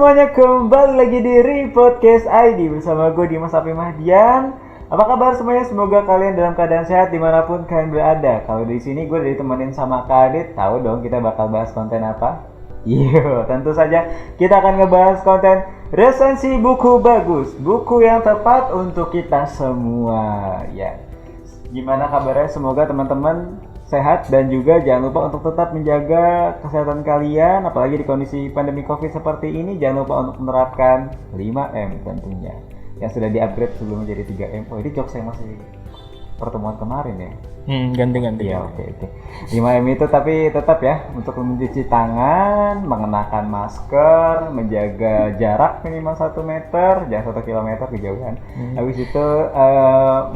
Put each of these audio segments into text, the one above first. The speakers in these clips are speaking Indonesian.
semuanya, kembali lagi di Repodcast ID bersama gue Dimas Api Mahdian. Apa kabar semuanya? Semoga kalian dalam keadaan sehat dimanapun kalian berada. Kalau di sini gue ditemenin sama Kak Adit. Tahu dong kita bakal bahas konten apa? Iya, tentu saja kita akan ngebahas konten resensi buku bagus, buku yang tepat untuk kita semua. Ya, gimana kabarnya? Semoga teman-teman sehat dan juga jangan lupa untuk tetap menjaga kesehatan kalian, apalagi di kondisi pandemi Covid seperti ini. Jangan lupa untuk menerapkan 5M tentunya, yang sudah di-upgrade sebelum menjadi 3M. Oh, ini jokes saya masih pertemuan kemarin ya. Ganti-ganti. Iya, oke. 5M itu tapi tetap ya, untuk mencuci tangan, mengenakan masker, menjaga jarak minimal 1 meter, jangan 1 kilometer kejauhan. Habis itu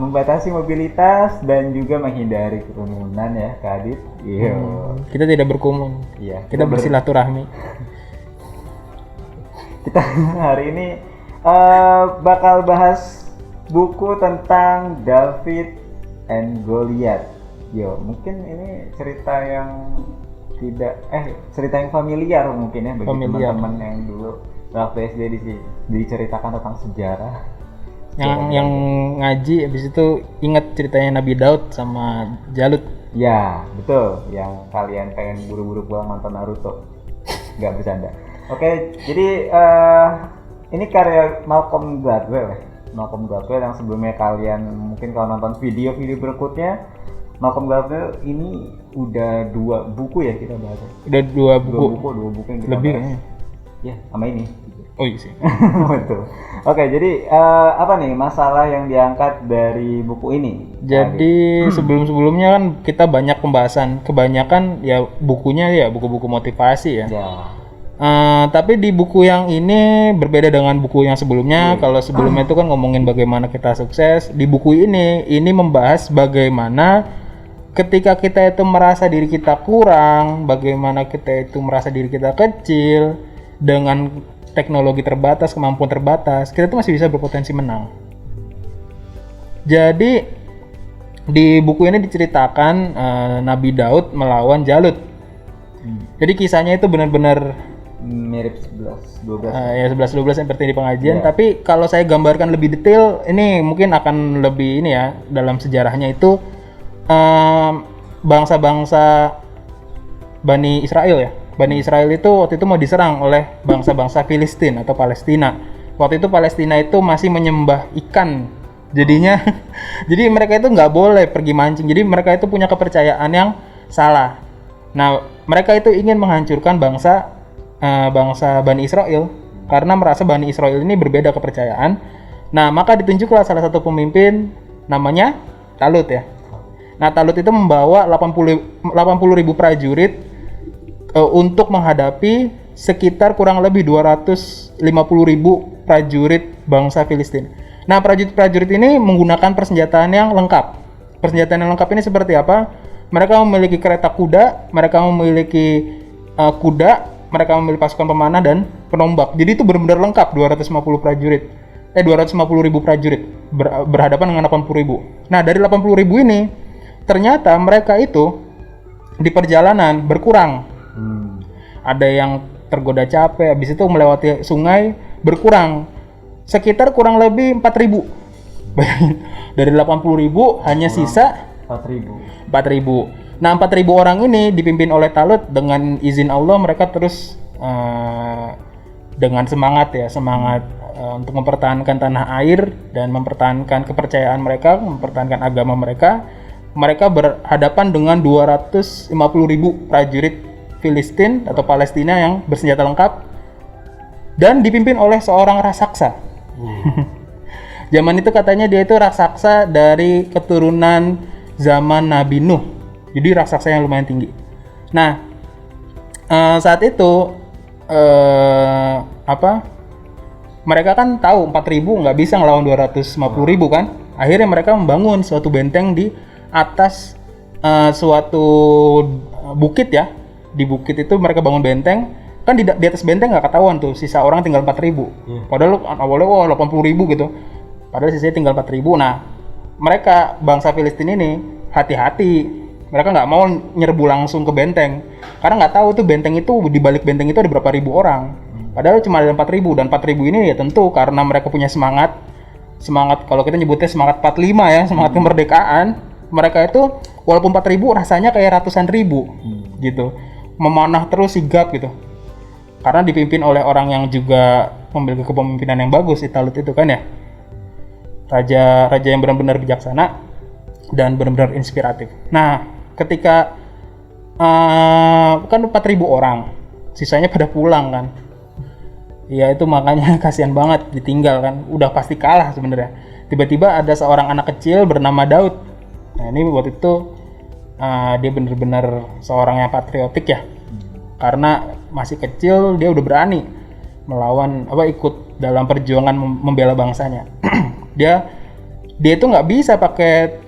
membatasi mobilitas dan juga menghindari kerumunan ya, Kak Adit. Iya. Kita tidak berkerumun. Iya. Kita bersilaturahmi. Kita hari ini bakal bahas buku tentang David and Goliath. Yo, mungkin ini cerita yang cerita yang familiar mungkin ya bagi teman-teman yang dulu waktu SD diceritakan tentang sejarah. Yang ngaji habis itu ingat ceritanya Nabi Daud sama Jalut. Ya, betul. Yang kalian pengen buru-buru pulang nonton Naruto. Nggak bercanda. Oke, jadi ini karya Malcolm Gladwell ya. Malcolm Gladwell yang sebelumnya kalian mungkin kalau nonton video-video berikutnya, Malcolm Gladwell ini udah 2 buku ya kita bahas. Udah 2 buku. 2 buku yang kita lebih bahas. kayaknya. Ya, sama ini. Oh iya sih. Betul. Oke, jadi apa nih masalah yang diangkat dari buku ini? Jadi sebelum-sebelumnya kan kita banyak pembahasan, kebanyakan ya bukunya ya buku-buku motivasi ya. Tapi di buku yang ini berbeda dengan buku yang sebelumnya. Kalau sebelumnya itu kan ngomongin bagaimana kita sukses. Di buku ini membahas bagaimana ketika kita itu merasa diri kita kurang, bagaimana kita itu merasa diri kita kecil, dengan teknologi terbatas, kemampuan terbatas, kita tuh masih bisa berpotensi menang. Jadi di buku ini diceritakan Nabi Daud melawan Jalut. Jadi kisahnya itu benar-benar mirip 11-12 ya 11-12 seperti di pengajian. Tapi kalau saya gambarkan lebih detail, ini mungkin akan lebih ini ya, dalam sejarahnya itu bangsa-bangsa Bani Israel ya. Bani Israel itu waktu itu mau diserang oleh bangsa-bangsa Filistin atau Palestina. Waktu itu Palestina itu masih menyembah ikan. Jadinya jadi mereka itu nggak boleh pergi mancing. Jadi mereka itu punya kepercayaan yang salah. Nah, mereka itu ingin menghancurkan bangsa Bani Israel karena merasa Bani Israel ini berbeda kepercayaan. Nah, maka ditunjuklah salah satu pemimpin namanya Talut ya. Nah, Talut itu membawa 80.000 prajurit untuk menghadapi sekitar kurang lebih 250.000 prajurit bangsa Filistin. Nah, prajurit ini menggunakan persenjataan yang lengkap. Persenjataan yang lengkap ini seperti apa? Mereka memiliki kereta kuda, mereka memiliki kuda, mereka memiliki pasukan pemanah dan penombak. Jadi itu benar-benar lengkap 250.000 prajurit berhadapan dengan 80.000. Nah, dari 80.000 ini ternyata mereka itu di perjalanan berkurang. Ada yang tergoda capek, habis itu melewati sungai berkurang. Sekitar kurang lebih 4.000. Dari 80.000 hanya sisa 4.000. Nah, 4.000 orang ini dipimpin oleh Talut. Dengan izin Allah mereka terus dengan semangat untuk mempertahankan tanah air dan mempertahankan kepercayaan mereka, mempertahankan agama mereka. Mereka berhadapan dengan 250.000 prajurit Filistin atau Palestina yang bersenjata lengkap dan dipimpin oleh seorang raksasa. Zaman itu katanya dia itu raksasa dari keturunan zaman Nabi Nuh. Jadi raksasa yang lumayan tinggi. Nah, saat itu mereka kan tahu 4.000 nggak bisa ngelawan 250.000 kan. Akhirnya mereka membangun suatu benteng di atas suatu bukit ya. Di bukit itu mereka bangun benteng. Kan di atas benteng nggak ketahuan tuh sisa orang tinggal 4.000. Padahal awalnya 80.000 gitu. Padahal sisanya tinggal 4.000. Nah, mereka bangsa Filistin ini hati-hati. Mereka nggak mau nyerbu langsung ke benteng karena nggak tahu tuh benteng itu, di balik benteng itu ada berapa ribu orang. Padahal cuma ada 4.000, dan 4.000 ini ya tentu karena mereka punya semangat kalau kita nyebutnya semangat 45 ya, semangat kemerdekaan. Mereka itu walaupun 4.000 rasanya kayak ratusan ribu gitu, memanah terus sigap gitu, karena dipimpin oleh orang yang juga memiliki kepemimpinan yang bagus, Talut itu kan ya, raja yang benar-benar bijaksana dan benar-benar inspiratif. Nah ketika kan 4.000 orang, sisanya pada pulang kan. Ya itu makanya kasihan banget ditinggal kan, udah pasti kalah sebenarnya. Tiba-tiba ada seorang anak kecil bernama Daud. Nah ini waktu itu dia benar-benar seorang yang patriotik ya, karena masih kecil dia udah berani melawan ikut dalam perjuangan membela bangsanya. dia itu nggak bisa pakai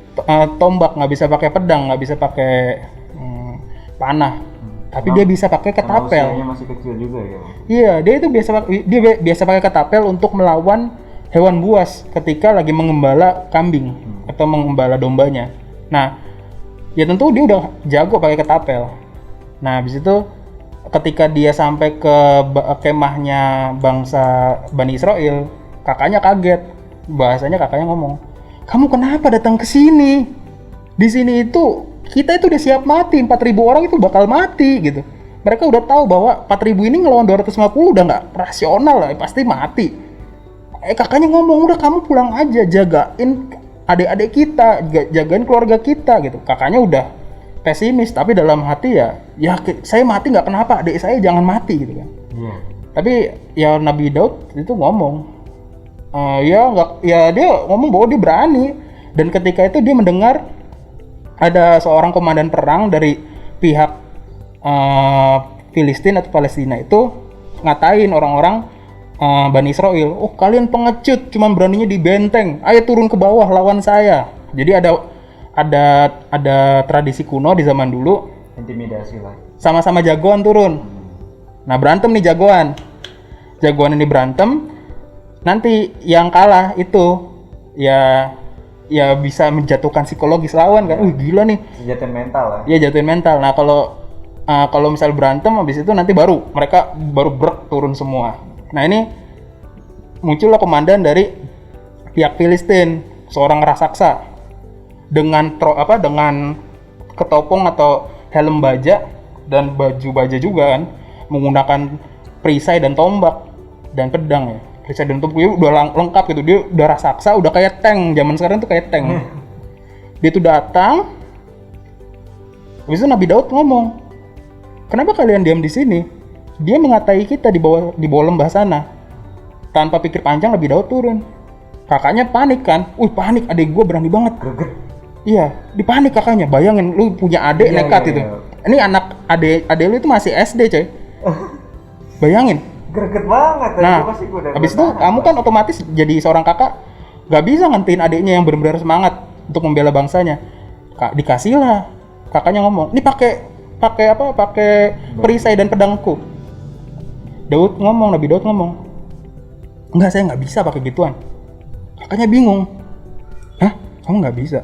tombak, nggak bisa pakai pedang, nggak bisa pakai panah. Tapi dia bisa pakai ketapel. Usianya masih kecil juga ya. Iya, dia biasa pakai ketapel untuk melawan hewan buas ketika lagi mengembala kambing atau mengembala dombanya. Nah, ya tentu dia udah jago pakai ketapel. Nah, habis itu ketika dia sampai ke kemahnya bangsa Bani Israel, kakaknya kaget. Bahasanya kakaknya ngomong, "Kamu kenapa datang ke sini? Di sini itu kita itu udah siap mati, 4.000 orang itu bakal mati gitu." Mereka udah tahu bahwa 4.000 ini ngelawan 250 udah nggak rasional lah, pasti mati. Kakaknya ngomong, "Udah kamu pulang aja, jagain adik-adik kita, jagain keluarga kita," gitu. Kakaknya udah pesimis, tapi dalam hati ya saya mati nggak kenapa, adik saya jangan mati gitu kan. Tapi ya Nabi Daud itu ngomong, dia ngomong bahwa dia berani. Dan ketika itu dia mendengar ada seorang komandan perang dari pihak Filistin atau Palestina itu ngatain orang-orang Bani Israel, "Oh kalian pengecut, cuman beraninya di benteng, ayo turun ke bawah lawan saya." Jadi ada tradisi kuno di zaman dulu, intimidasi lah. Sama-sama jagoan turun. Nah berantem nih jagoan ini berantem, nanti yang kalah itu ya bisa menjatuhkan psikologis lawan kan. Gila nih. Jatuhin mental lah. Iya, jatuhin mental. Nah, kalau misal berantem habis itu nanti mereka baru turun semua. Nah, ini muncullah komandan dari pihak Filistin, seorang raksasa dengan ketopong atau helm baja dan baju baja juga kan, menggunakan perisai dan tombak dan pedang ya. Perisai dan tombak dia udah lengkap gitu, dia udah raksasa, udah kayak tank. Zaman sekarang tuh kayak tank. Dia tuh datang. Habis itu Nabi Daud ngomong, "Kenapa kalian diam di sini?" Dia mengatai kita di bawah lembah sana. Tanpa pikir panjang Nabi Daud turun. Kakaknya panik kan. Panik, adik gue berani banget. Greget. Iya, dipanik kakaknya. Bayangin lu punya adik nekat itu. Ini anak adik lu itu masih SD, coy. Bayangin. Greget banget. Nah, habis itu kamu kan otomatis jadi seorang kakak gak bisa ngantiin adiknya yang benar-benar semangat untuk membela bangsanya. Dikasih lah. Kakaknya ngomong, "Ini pakai perisai dan pedangku." Nabi Daud ngomong, "Enggak, saya nggak bisa pakai gituan." Kakaknya bingung. "Hah? Kamu nggak bisa?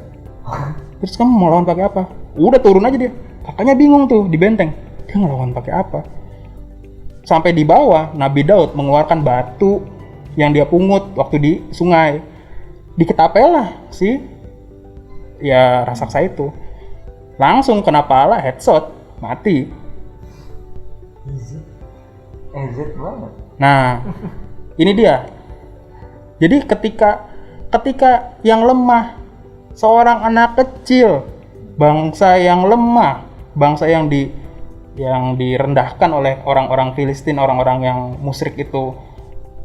Terus kamu mau lawan pakai apa?" Udah turun aja dia. Kakaknya bingung tuh di benteng. Dia ngelawan pakai apa? Sampai di bawah, Nabi Daud mengeluarkan batu yang dia pungut waktu di sungai. Diketapel lah raksasa itu. Langsung kena pala, headshot, mati. Easy banget. Nah, ini dia. Jadi ketika yang lemah, seorang anak kecil, bangsa yang lemah, bangsa yang direndahkan oleh orang-orang Filistin, orang-orang yang musyrik itu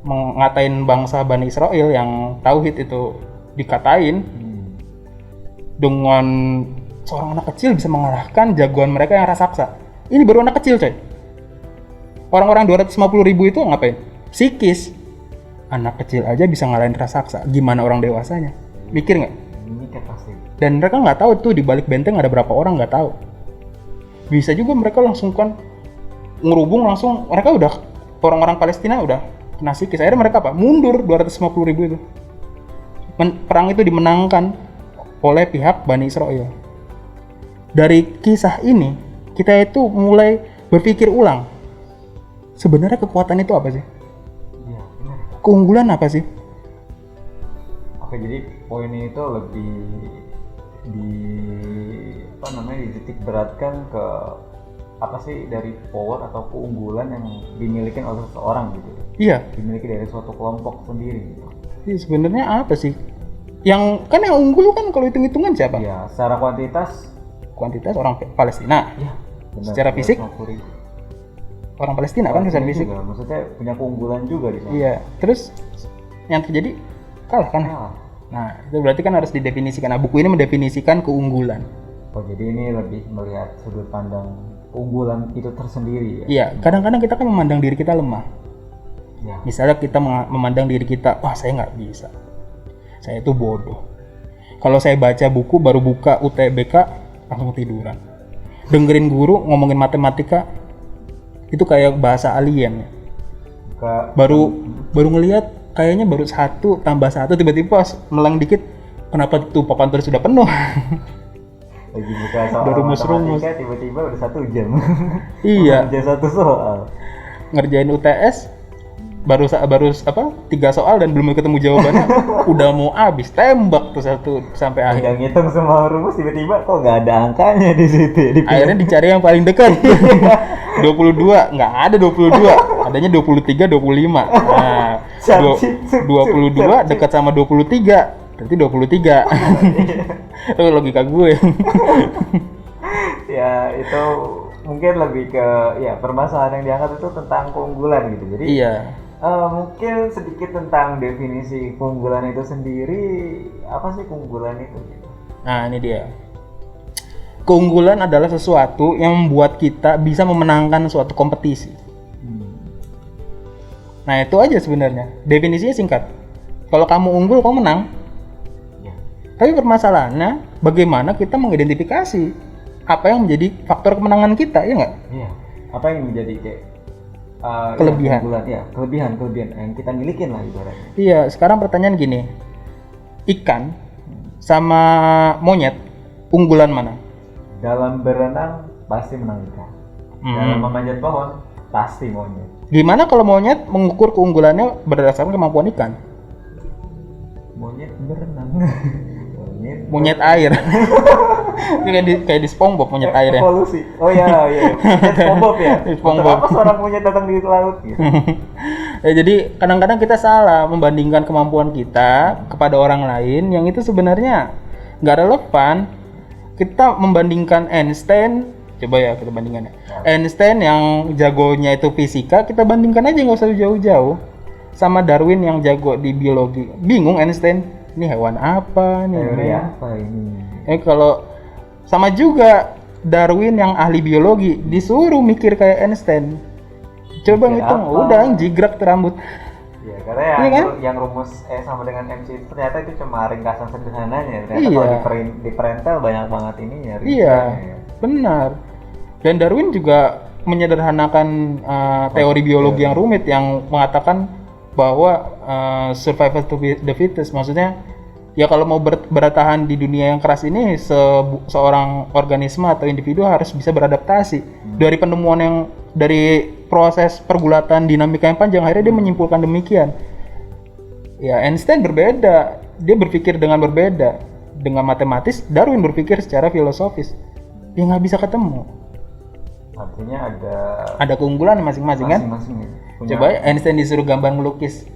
mengatain bangsa Bani Israel yang tauhid itu dikatain, dengan seorang anak kecil bisa mengalahkan jagoan mereka yang raksasa. Ini baru anak kecil, coy. Orang-orang 250.000 itu ngapain? Psikis. Anak kecil aja bisa ngalahin raksasa, gimana orang dewasanya? Mikir nggak? Mikir pasti. Dan mereka nggak tahu tuh di balik benteng ada berapa orang, nggak tahu. Bisa juga mereka langsung kan ngerubung langsung. Mereka udah, orang-orang Palestina udah kena psikis. Akhirnya mereka mundur 250.000 itu. Perang itu dimenangkan oleh pihak Bani Israel. Dari kisah ini kita itu mulai berpikir ulang. sebenarnya kekuatan itu apa sih? Iya, benar. Keunggulan apa sih? Oke, jadi poinnya itu lebih di dititik beratkan ke apa sih dari power atau keunggulan yang dimiliki oleh seseorang gitu. Iya. Dimiliki dari suatu kelompok sendiri gitu. Iya, sebenarnya apa sih? Yang unggul kan kalau hitung-hitungan siapa? Iya, secara Kuantitas orang Palestina. iya, benar. Secara fisik? 250.000. Orang Palestina kan secara fisik. Juga, maksudnya punya keunggulan juga di sana. Iya. Terus yang terjadi kalah kan? Kalah. Nah, itu berarti kan harus didefinisikan. Nah, buku ini mendefinisikan keunggulan. Oh, jadi ini lebih melihat sudut pandang keunggulan itu tersendiri ya. Iya, kadang-kadang kita kan memandang diri kita lemah. Ya. Misalnya kita memandang diri kita, wah saya nggak bisa, saya itu bodoh. Kalau saya baca buku baru buka UTBK langsung tiduran. Dengerin guru ngomongin matematika itu kayak bahasa alien. Baru ngelihat kayaknya baru 1 tambah 1 tiba-tiba pas meleng dikit, kenapa tuh papan tulis sudah penuh? Lagi buka soal Udah rumus-rumus. matematika tiba-tiba udah 1 jam. Iya. Udah 1 soal. Ngerjain UTS baru 3 soal dan belum ketemu jawabannya udah mau habis, tembak tuh 1 sampai akhir. Udah ngitung semua rumus tiba-tiba kok nggak ada angkanya di situ. Akhirnya dicari yang paling dekat. 22, nggak ada 22, adanya 23, 25. Nah, 22 dekat sama 23, berarti 23. Itu logika gue. Ya itu mungkin lebih ke ya permasalahan yang diangkat itu tentang keunggulan gitu. Jadi Iya. Mungkin sedikit tentang definisi keunggulan itu sendiri. Apa sih keunggulan itu? Nah, ini dia. Keunggulan adalah sesuatu yang membuat kita bisa memenangkan suatu kompetisi. Nah, itu aja sebenarnya. Definisinya singkat. Kalau kamu unggul, kamu menang. Ya. Tapi permasalahannya, bagaimana kita mengidentifikasi apa yang menjadi faktor kemenangan kita, ya nggak? Iya. Apa yang menjadi kayak kelebihan. Ya, kelebihan yang kita milikin lah ibaratnya. Iya, sekarang pertanyaan gini. Ikan sama monyet, unggulan mana? Dalam berenang pasti menang ikan. Dalam memanjat pohon pasti monyet. Gimana kalau monyet mengukur keunggulannya berdasarkan kemampuan ikan? Monyet berenang. Monyet air. Ini kayak di SpongeBob monyet air ya. Evolusi. Oh iya. SpongeBob ya. SpongeBob. Kenapa seorang monyet datang di laut gitu? Ya, jadi kadang-kadang kita salah membandingkan kemampuan kita kepada orang lain yang itu sebenarnya nggak relevan. Kita membandingkan Einstein, coba ya kita bandingkan ya. Einstein yang jagonya itu fisika, kita bandingkan aja nggak usah jauh-jauh. Sama Darwin yang jago di biologi. Bingung Einstein, ini hewan apa nih? Teori apa ini? Kalau sama juga Darwin yang ahli biologi disuruh mikir kayak Einstein. Coba Mikir ngitung, apa? udah jigrak tuh rambut. Ya, karena Iya kan? yang rumus sama dengan MC itu ternyata itu cuma ringkasan sederhananya. Ternyata Iya. kalau diperentel banyak banget ininya. Iya, ya. benar. Dan Darwin juga menyederhanakan teori biologi yang rumit yang mengatakan bahwa survival to the fittest, maksudnya ya kalau mau bertahan di dunia yang keras ini seorang organisme atau individu harus bisa beradaptasi. Dari penemuan dari proses pergulatan dinamika yang panjang akhirnya dia menyimpulkan demikian. Ya, Einstein berbeda, dia berpikir dengan berbeda. Dengan matematis, Darwin berpikir secara filosofis. Ya nggak bisa ketemu. Artinya Ada keunggulan masing-masing kan? Masing-masing ya. Coba Einstein disuruh gambar melukis.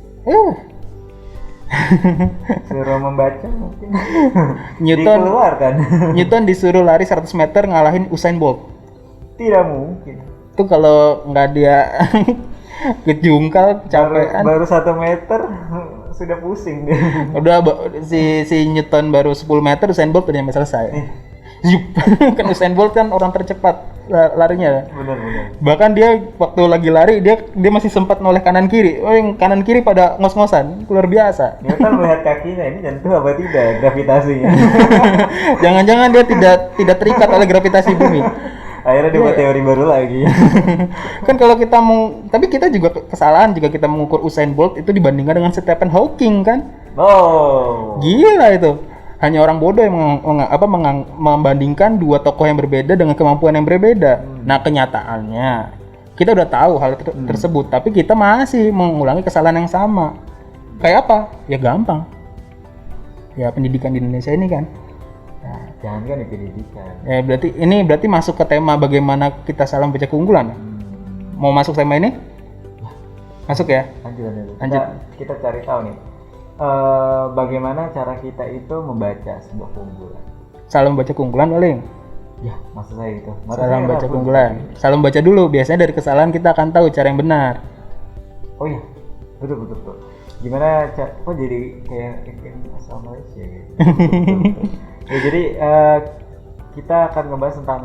Suruh membaca mungkin. Newton Newton disuruh lari 100 meter ngalahin Usain Bolt. Tidak mungkin. Itu kalau nggak dia kejungkal capean. Baru 1 meter sudah pusing dia. Udah si Newton baru 10 meter, Usain Bolt udah nyampe selesai. Zup. Kan Usain Bolt kan orang tercepat larinya. Benar. Bahkan dia waktu lagi lari dia masih sempat noleh kanan kiri. Oh, yang kanan kiri pada ngos-ngosan, luar biasa. Dia kan melihat kakinya ini nyentuh apa tidak gravitasinya. Jangan-jangan dia tidak terikat oleh gravitasi bumi. Akhirnya dia buat teori baru lagi. Kan kalau kita tapi kita juga kesalahan jika kita mengukur Usain Bolt itu dibandingkan dengan Stephen Hawking kan. Oh. Gila itu. Hanya orang bodoh yang membandingkan dua tokoh yang berbeda dengan kemampuan yang berbeda. Nah, kenyataannya Kita udah tahu hal tersebut, tapi kita masih mengulangi kesalahan yang sama. Kayak apa? Ya gampang. Ya pendidikan di Indonesia ini kan. Jangan kan di pendidikan. Ya berarti masuk ke tema bagaimana kita salah membaca keunggulan. Mau masuk tema ini? Masuk ya? Lanjut. Kita cari tahu nih. Bagaimana cara kita itu membaca sebuah keunggulan. Salah membaca keunggulan paling. Ya, maksud saya itu. Salah membaca keunggulan. Salah membaca dulu. Biasanya dari kesalahan kita akan tahu cara yang benar. Oh iya, betul. Gimana kok jadi kayak asal Malaysia gitu. Ya, jadi kita akan ngebahas tentang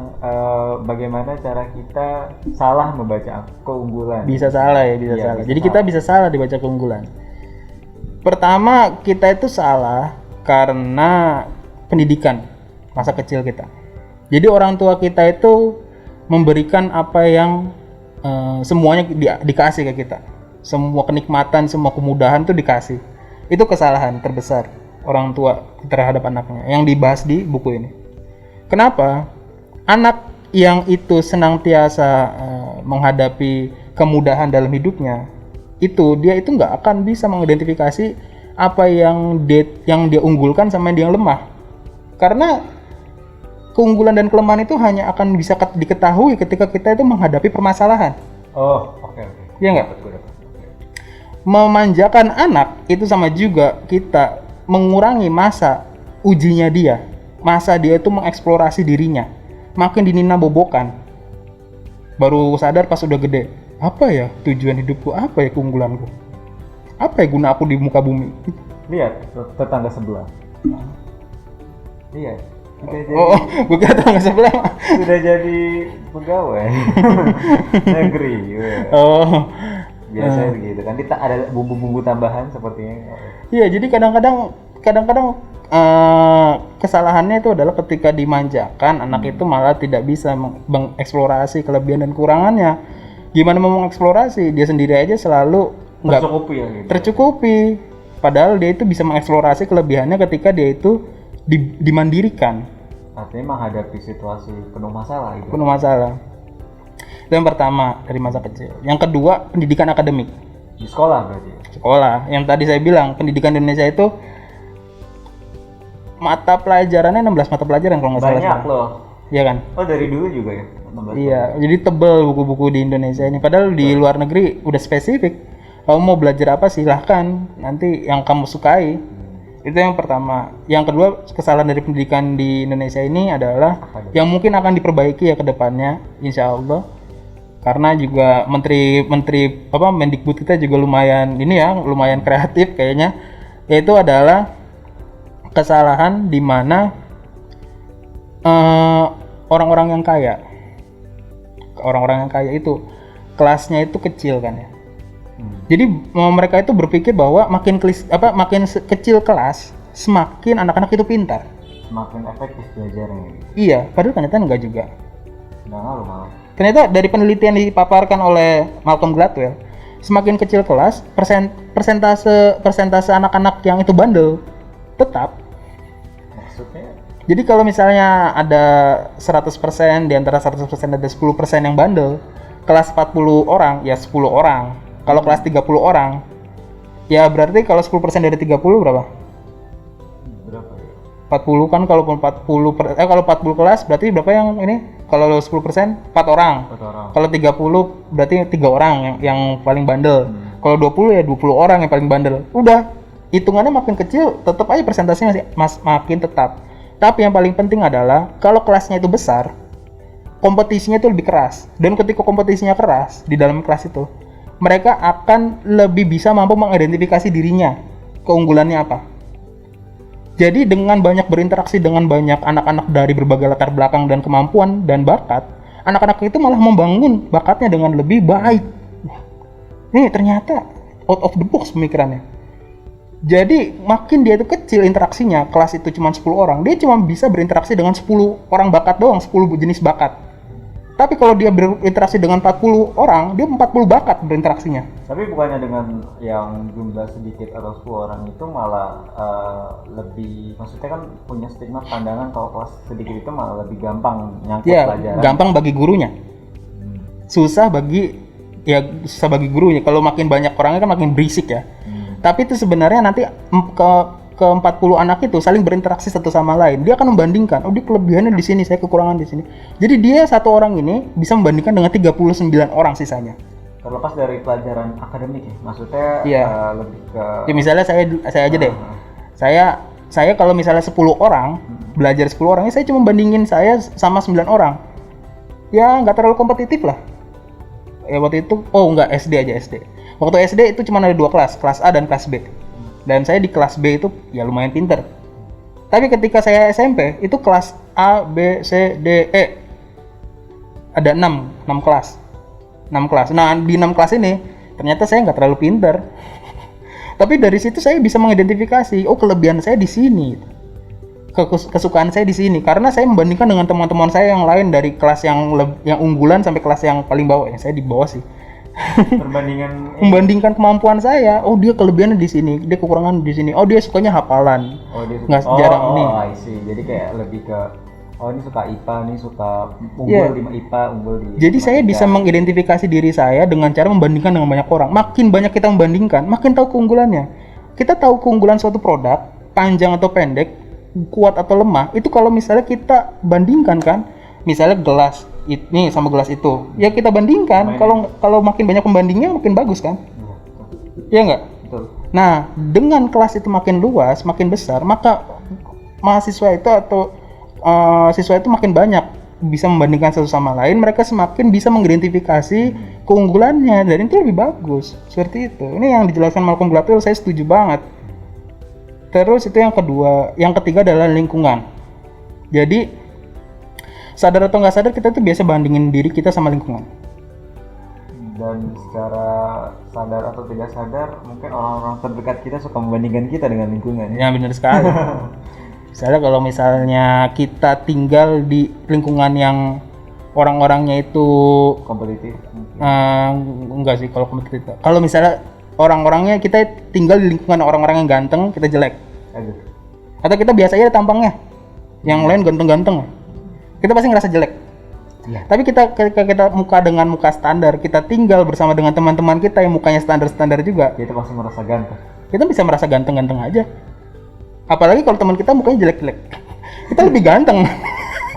bagaimana cara kita salah membaca keunggulan. Bisa salah ya, bisa salah. Jadi kita bisa salah dibaca keunggulan. Pertama, kita itu salah karena pendidikan masa kecil kita. Jadi orang tua kita itu memberikan apa yang semuanya dikasih ke kita. Semua kenikmatan, semua kemudahan itu dikasih. Itu kesalahan terbesar orang tua terhadap anaknya yang dibahas di buku ini. Kenapa? Anak yang itu senantiasa menghadapi kemudahan dalam hidupnya, dia itu nggak akan bisa mengidentifikasi apa yang dia unggulkan sama yang lemah. Karena keunggulan dan kelemahan itu hanya akan bisa diketahui ketika kita itu menghadapi permasalahan. Oh, oke. Iya nggak? Memanjakan anak itu sama juga kita mengurangi masa ujinya dia. Masa dia itu mengeksplorasi dirinya. Makin dinina bobokan. Baru sadar pas udah gede. Apa ya tujuan hidupku? Apa ya keunggulanku? Apa ya guna aku di muka bumi? Lihat tetangga sebelah. Lihat. Gue kira tetangga sebelah. Sudah jadi pegawai negeri. Biasanya begitu kan. Kita ada bumbu-bumbu tambahan sepertinya. Iya, jadi kadang-kadang kesalahannya itu adalah ketika dimanjakan, anak itu malah tidak bisa mengeksplorasi kelebihan dan kekurangannya. Gimana mau mengeksplorasi? Dia sendiri aja selalu tercukupi ya gitu. Tercukupi. Padahal dia itu bisa mengeksplorasi kelebihannya ketika dia itu dimandirikan. Artinya menghadapi situasi penuh masalah gitu. Penuh masalah. Itu yang pertama dari masa kecil. Yang kedua, pendidikan akademik. Di sekolah berarti. Sekolah. Yang tadi saya bilang, pendidikan Indonesia itu mata pelajarannya 16 mata pelajaran kalau nggak salah. Banyak loh. Iya kan? Oh, dari dulu juga ya? 16 iya, jadi tebel buku-buku di Indonesia ini. Padahal di luar negeri udah spesifik. Kamu mau belajar apa silahkan. Nanti yang kamu sukai. Itu yang pertama. Yang kedua, kesalahan dari pendidikan di Indonesia ini adalah yang mungkin akan diperbaiki ya ke depannya, insya Allah. Karena juga Mendikbud kita juga lumayan kreatif kayaknya. Yaitu adalah kesalahan di mana orang-orang yang kaya itu kelasnya itu kecil kan ya. Jadi mereka itu berpikir bahwa makin kecil kelas, semakin anak-anak itu pintar. Semakin efektif belajarnya. Iya, padahal ternyata enggak juga. Enggak ngaruh malah. Ternyata dari penelitian dipaparkan oleh Malcolm Gladwell, semakin kecil kelas, persentase anak-anak yang itu bandel tetap. Maksudnya? Jadi kalau misalnya ada 100%, di antara 100% ada 10% yang bandel, kelas 40 orang, ya 10 orang. Kalau kelas 30 orang, ya berarti kalau 10% dari 30 berapa? Berapa ya? 40 kan, kalau 40 kelas berarti berapa yang ini? Kalau 10% 4 orang. 4 orang. Kalau 30 berarti 3 orang yang paling bandel. Kalau 20 ya 20 orang yang paling bandel. Udah, hitungannya makin kecil, tetap aja persentasenya makin tetap. Tapi yang paling penting adalah kalau kelasnya itu besar, kompetisinya itu lebih keras. Dan ketika kompetisinya keras di dalam kelas itu, mereka akan lebih bisa mampu mengidentifikasi dirinya, keunggulannya apa. Jadi dengan banyak berinteraksi dengan banyak anak-anak dari berbagai latar belakang dan kemampuan dan bakat, anak-anak itu malah membangun bakatnya dengan lebih baik. Nih ternyata out of the box pemikirannya. Jadi makin dia itu kecil interaksinya, kelas itu cuma 10 orang, dia cuma bisa berinteraksi dengan 10 orang bakat doang, 10 jenis bakat. Tapi kalau dia berinteraksi dengan 40 orang, dia 40 bakat berinteraksinya. Tapi bukannya dengan yang jumlah sedikit atau 10 orang itu malah lebih, maksudnya kan punya stigma pandangan kalau kelas sedikit itu malah lebih gampang nyangkut pelajaran. Gampang bagi gurunya. susah bagi gurunya. Kalau makin banyak orangnya kan makin berisik ya. Tapi itu sebenarnya nanti ke 40 anak itu saling berinteraksi satu sama lain. Dia akan membandingkan, oh dia kelebihannya di sini, saya kekurangan di sini. Jadi dia satu orang ini bisa membandingkan dengan 39 orang sisanya. Terlepas dari pelajaran akademik ya, maksudnya lebih ke ya misalnya saya aja deh. Saya kalau misalnya 10 orang belajar 10 orang, saya cuma bandingin saya sama 9 orang. Ya nggak terlalu kompetitif lah. Ya waktu itu SD aja. Waktu SD itu cuma ada 2 kelas A dan kelas B. Dan saya di kelas B itu ya lumayan pinter. Tapi ketika saya SMP itu kelas A, B, C, D, E ada 6 kelas. 6 kelas. Nah, di 6 kelas ini ternyata saya nggak terlalu pinter. Tapi dari situ saya bisa mengidentifikasi, oh kelebihan saya di sini. Kesukaan saya di sini karena saya membandingkan dengan teman-teman saya yang lain dari kelas yang unggulan sampai kelas yang paling bawah. Saya di bawah sih. Membandingkan kemampuan saya. Oh, dia kelebihannya di sini, dia kekurangan di sini. Oh, dia sukanya hafalan. Nggak jarang ini. I see. Jadi kayak lebih ke ini suka IPA, ini suka unggul di IPA, unggul di. Jadi saya bisa mengidentifikasi diri saya dengan cara membandingkan dengan banyak orang. Makin banyak kita membandingkan, makin tahu keunggulannya. Kita tahu keunggulan suatu produk, panjang atau pendek, kuat atau lemah. Itu kalau misalnya kita bandingkan kan, misalnya gelas ini sama gelas itu, ya kita bandingkan. Kalau makin banyak pembandingnya, makin bagus kan? Iya nggak? Betul. Nah, dengan kelas itu makin luas, makin besar, maka mahasiswa itu atau siswa itu makin banyak bisa membandingkan satu sama lain, mereka semakin bisa mengidentifikasi keunggulannya dan itu lebih bagus. Seperti itu. Ini yang dijelaskan Malcolm Gladwell, saya setuju banget. Terus itu yang kedua, yang ketiga adalah lingkungan. Jadi sadar atau nggak sadar kita tuh biasa bandingin diri kita sama lingkungan. Dan secara sadar atau tidak sadar, mungkin orang-orang terdekat kita suka membandingkan kita dengan lingkungan. Ya benar sekali. Misalnya kita tinggal di lingkungan yang orang-orangnya itu kompetitif. Enggak sih kalau kompetitif. Kalau misalnya orang-orangnya kita tinggal di lingkungan orang-orang yang ganteng, kita jelek. Atau kita biasa aja tampangnya, yang lain ganteng-ganteng, kita pasti ngerasa jelek. Ya. Tapi ketika kita dengan muka standar, kita tinggal bersama dengan teman-teman kita yang mukanya standar-standar juga, kita pasti merasa ganteng. Kita bisa merasa ganteng-ganteng aja. Apalagi kalau teman kita mukanya jelek-jelek, kita lebih ganteng.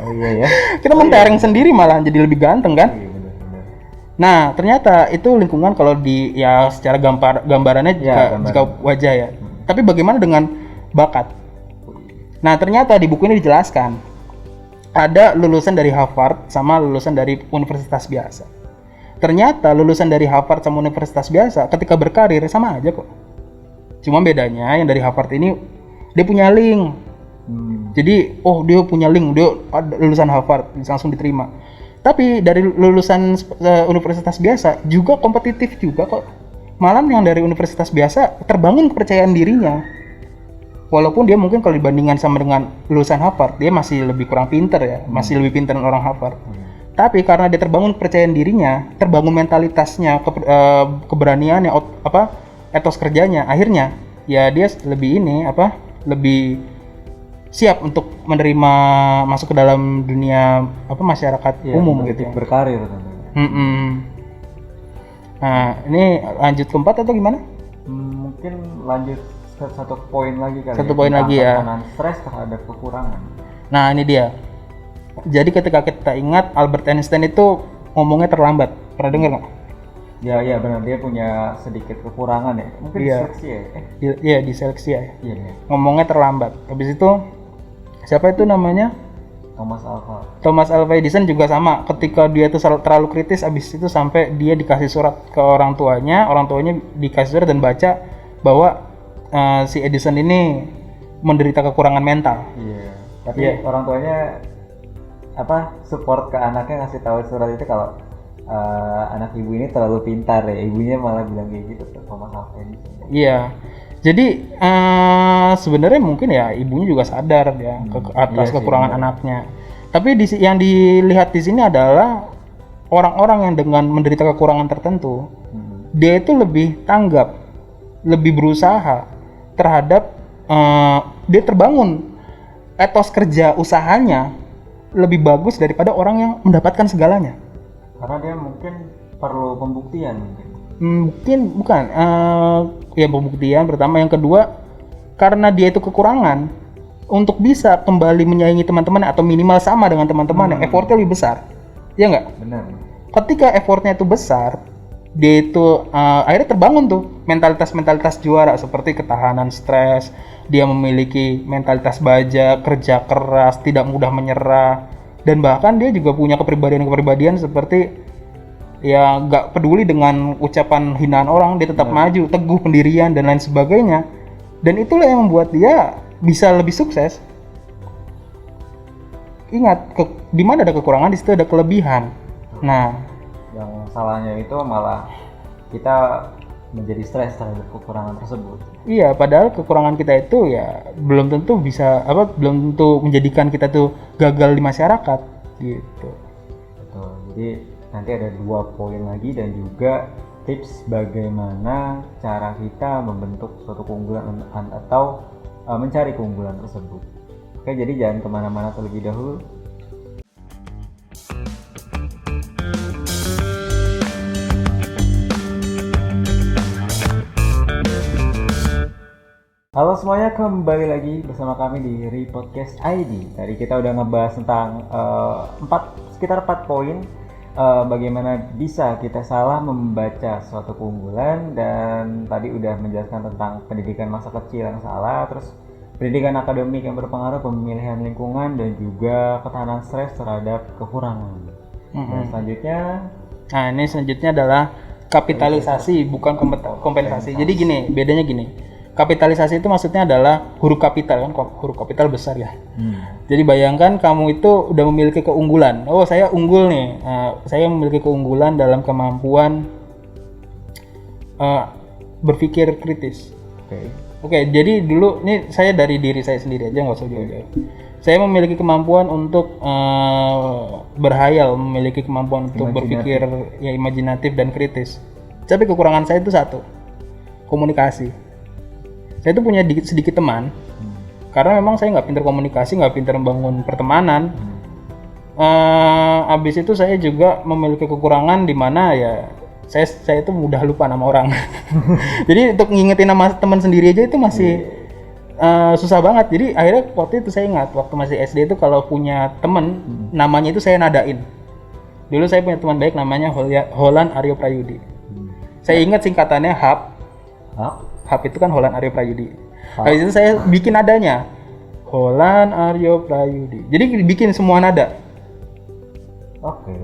Oh iya ya. Kita mentereng sendiri malah jadi lebih ganteng kan? Iya benar. Nah ternyata itu lingkungan kalau secara gambarannya jika wajah ya. Tapi bagaimana dengan bakat? Nah ternyata di buku ini dijelaskan ada lulusan dari Harvard sama lulusan dari universitas biasa. Ternyata lulusan dari Harvard sama universitas biasa ketika berkarir sama aja kok. Cuma bedanya yang dari Harvard ini dia punya link. Jadi dia punya link, dia lulusan Harvard langsung diterima. Tapi dari lulusan universitas biasa juga kompetitif juga kok. Malah yang dari universitas biasa terbangun kepercayaan dirinya. Walaupun dia mungkin kalau dibandingkan sama dengan lulusan Harvard, dia masih lebih kurang pinter ya, masih lebih pinter dari orang Harvard. Tapi karena dia terbangun kepercayaan dirinya, terbangun mentalitasnya, keberaniannya, etos kerjanya, akhirnya ya dia lebih siap untuk menerima masuk ke dalam dunia masyarakat umum gitu. Berkarir tentunya. Nah, ini lanjut ke 4 atau gimana? Mungkin lanjut ke satu poin lagi kali. Satu poin lagi ya. Tekanan stres terhadap kekurangan. Nah, ini dia. Jadi ketika kita ingat Albert Einstein itu ngomongnya terlambat. Pernah dengar nggak? Ya benar, dia punya sedikit kekurangan ya. Mungkin diseleksi ya. Iya, diseleksi ya. Iya. Ngomongnya terlambat. Habis itu siapa itu namanya? Thomas Alva Edison juga sama. Ketika dia itu terlalu kritis, habis itu sampai dia dikasih surat ke orang tuanya dikasih surat dan baca bahwa si Edison ini menderita kekurangan mental. Iya. Tapi orang tuanya support ke anaknya, ngasih tahu surat itu kalau anak ibu ini terlalu pintar ya. Ibunya malah bilang kayak gitu ke Thomas Alva Edison. Iya. Jadi sebenarnya mungkin ya ibunya juga sadar ya atas kekurangan anaknya. Tapi yang dilihat di sini adalah orang-orang yang dengan menderita kekurangan tertentu, dia itu lebih tanggap, lebih berusaha terhadap dia terbangun etos kerja usahanya lebih bagus daripada orang yang mendapatkan segalanya. Karena dia mungkin perlu pembuktian mungkin. Mungkin bukan. Ya pembuktian pertama, yang kedua karena dia itu kekurangan untuk bisa kembali menyaingi teman-teman atau minimal sama dengan teman-teman, effortnya lebih besar. Ya nggak? Benar. Ketika effortnya itu besar, dia itu akhirnya terbangun tuh mentalitas juara seperti ketahanan stres, dia memiliki mentalitas baja, kerja keras, tidak mudah menyerah, dan bahkan dia juga punya kepribadian seperti ya nggak peduli dengan ucapan hinaan orang, dia tetap maju, teguh pendirian dan lain sebagainya. Dan itulah yang membuat dia bisa lebih sukses. Ingat, di mana ada kekurangan, di situ ada kelebihan. Nah, yang salahnya itu malah kita menjadi stres terhadap kekurangan tersebut. iya, padahal kekurangan kita itu ya belum tentu belum tentu menjadikan kita tuh gagal di masyarakat gitu. Betul. Jadi nanti ada 2 poin lagi dan juga tips bagaimana cara kita membentuk suatu keunggulan atau mencari keunggulan tersebut. Oke, jadi jangan kemana-mana terlebih dahulu. Halo semuanya, kembali lagi bersama kami di Repodcast ID. Tadi kita udah ngebahas tentang sekitar 4 poin bagaimana bisa kita salah membaca suatu keunggulan, dan tadi udah menjelaskan tentang pendidikan masa kecil yang salah, terus pendidikan akademik yang berpengaruh, pemilihan lingkungan, dan juga ketahanan stres terhadap kekurangan. Dan Ini selanjutnya adalah kapitalisasi, bukan kompensasi. Jadi gini, bedanya gini. Kapitalisasi itu maksudnya adalah huruf kapital, kan huruf kapital besar ya. Jadi bayangkan kamu itu udah memiliki keunggulan. Oh, saya unggul nih. Saya memiliki keunggulan dalam kemampuan berpikir kritis. Oke, jadi dulu ini saya dari diri saya sendiri aja, nggak usah jauh-jauh. Saya memiliki kemampuan untuk berhayal, memiliki kemampuan untuk berpikir ya imajinatif dan kritis. Tapi kekurangan saya itu satu, komunikasi. Saya itu punya sedikit teman, karena memang saya nggak pintar komunikasi, nggak pintar membangun pertemanan. Abis itu saya juga memiliki kekurangan di mana ya saya itu mudah lupa nama orang. Jadi untuk ngingetin nama teman sendiri aja itu masih susah banget. Jadi akhirnya waktu itu saya ingat, waktu masih SD itu kalau punya teman namanya itu saya nadain. Dulu saya punya teman baik namanya Holan Aryo Prayudi. Saya ingat singkatannya HAP. HAP itu kan Holan Aryo Prayudi. Habis itu saya bikin nadanya Holan Aryo Prayudi. Jadi bikin semua nada.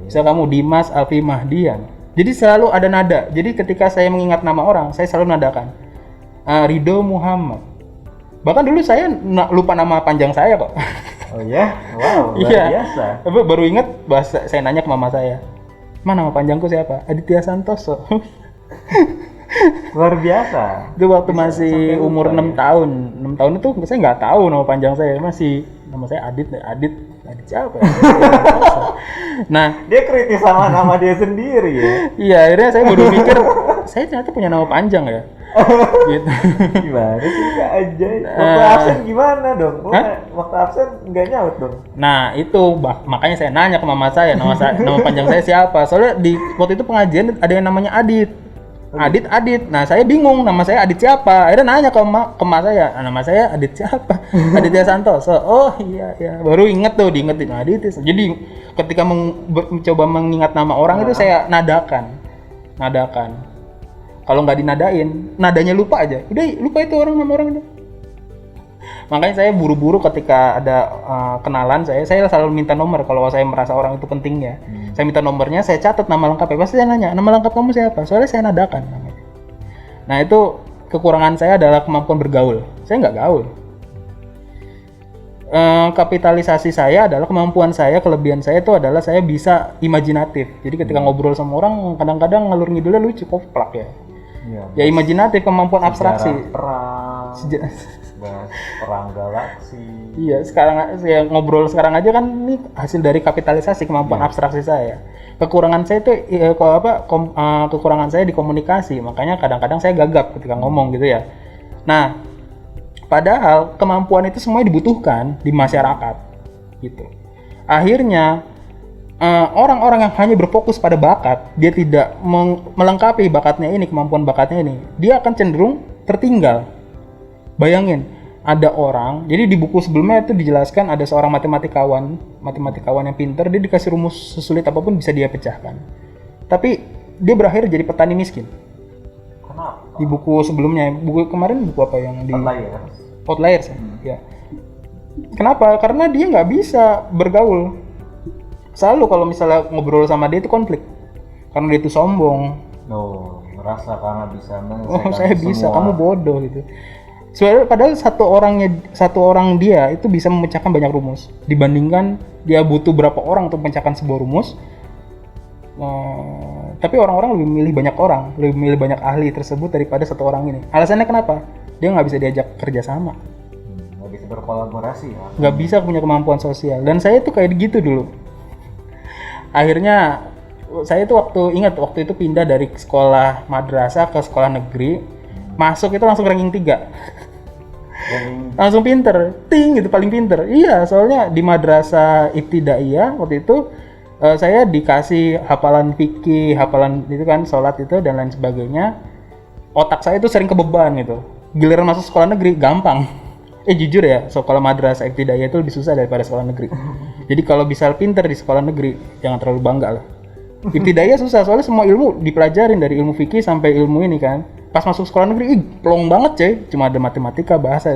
Bisa kamu Dimas Alfi Mahdian. Jadi selalu ada nada. Jadi ketika saya mengingat nama orang, saya selalu nadakan Ridho Muhammad. Bahkan dulu saya lupa nama panjang saya kok. Oh ya? Wow, luar biasa. Baru ingat saya nanya ke mama saya, "Ma, nama panjangku siapa?" Aditya Santoso. Luar biasa. Itu waktu masih umur 6 tahun. 6 tahun itu saya nggak tahu nama panjang saya. Masih nama saya Adit siapa ya? Nah, dia kritis sama nama dia sendiri ya. Iya, akhirnya saya baru mikir saya ternyata punya nama panjang ya. Gitu. Gimana sih Kak Ajay? Waktu absen gimana dong? Waktu absen nggak nyaut dong? Nah itu makanya saya nanya ke mama saya nama panjang saya siapa. Soalnya waktu itu pengajian ada yang namanya Adit. Nah saya bingung nama saya Adit siapa. Akhirnya nanya ke emak saya, nama saya Adit siapa? Aditya Santoso. Oh iya, baru diingetin Adit. Jadi ketika mencoba mengingat nama orang itu saya nadakan. Kalau nggak dinadain, nadanya lupa aja. Udah lupa itu nama orang itu. Makanya saya buru-buru ketika ada kenalan saya selalu minta nomor kalau saya merasa orang itu penting ya. Saya minta nomornya, saya catat nama lengkapnya. Pasti saya nanya, nama lengkap kamu siapa? Soalnya saya nadakan namanya. Nah itu kekurangan saya adalah kemampuan bergaul. Saya nggak gaul. Kapitalisasi saya adalah kemampuan saya, kelebihan saya itu adalah saya bisa imajinatif. Jadi ketika ngobrol sama orang, kadang-kadang ngalur ngidulnya lucu, koplak ya. Ya imajinatif, kemampuan abstraksi. Perang galaksi. Iya, sekarang saya ngobrol sekarang aja kan ini hasil dari kapitalisasi kemampuan abstraksi saya. Kekurangan saya itu kekurangan saya di komunikasi, makanya kadang-kadang saya gagap ketika ngomong gitu ya. Nah, padahal kemampuan itu semuanya dibutuhkan di masyarakat gitu. Akhirnya orang-orang yang hanya berfokus pada bakat, dia tidak melengkapi bakatnya ini, kemampuan bakatnya ini, dia akan cenderung tertinggal. Bayangin, ada orang, jadi di buku sebelumnya itu dijelaskan ada seorang matematikawan yang pintar, dia dikasih rumus sesulit apapun bisa dia pecahkan. Tapi dia berakhir jadi petani miskin. Kenapa? Di buku sebelumnya, buku kemarin buku apa yang di Outliers ya. Kenapa? Karena dia nggak bisa bergaul. Selalu kalau misalnya ngobrol sama dia itu konflik. Karena dia itu sombong. Merasa karena bisa Saya bisa, kamu bodoh gitu. Padahal satu orang dia itu bisa memecahkan banyak rumus. Dibandingkan dia butuh berapa orang untuk memecahkan sebuah rumus. Tapi orang-orang lebih milih banyak ahli tersebut daripada satu orang ini. Alasannya kenapa? Dia nggak bisa diajak kerjasama. Nggak bisa berkolaborasi ya. Nggak bisa punya kemampuan sosial. Dan saya tuh kayak gitu dulu. Akhirnya saya tuh waktu itu pindah dari sekolah madrasah ke sekolah negeri, masuk itu langsung ranking 3. Langsung pinter, gitu paling pinter. Iya, soalnya di madrasah ibtidaiyah waktu itu saya dikasih hafalan fikih, hafalan itu kan sholat itu dan lain sebagainya. Otak saya itu sering kebeban gitu. Giliran masuk sekolah negeri gampang. Jujur ya, sekolah madrasah ibtidaiyah itu lebih susah daripada sekolah negeri. Jadi kalau bisa pinter di sekolah negeri, jangan terlalu bangga lah. Ibtidaiyah susah, soalnya semua ilmu dipelajarin dari ilmu fikih sampai ilmu ini kan. Pas masuk sekolah negeri, plong banget coy. Cuma ada matematika, bahasa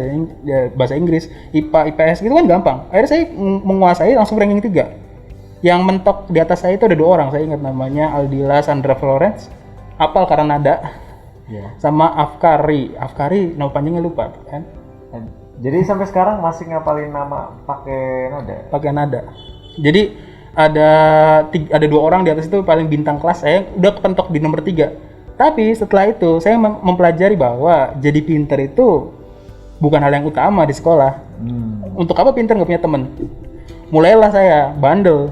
Inggris, IPA, IPS gitu kan gampang. Akhirnya saya menguasai langsung ranking 3. Yang mentok di atas saya itu ada 2 orang, saya ingat namanya Aldila Sandra Florence, apal karena nada. Sama Afkari, nama panjangnya lupa kan. Jadi sampai sekarang masih ngapalin nama pakai nada? Pakai nada. Jadi ada 2 orang di atas itu paling bintang kelas, saya udah kepentok di nomor 3. Tapi setelah itu saya mempelajari bahwa jadi pinter itu bukan hal yang utama di sekolah. Untuk apa pinter nggak punya temen? Mulailah saya bandel.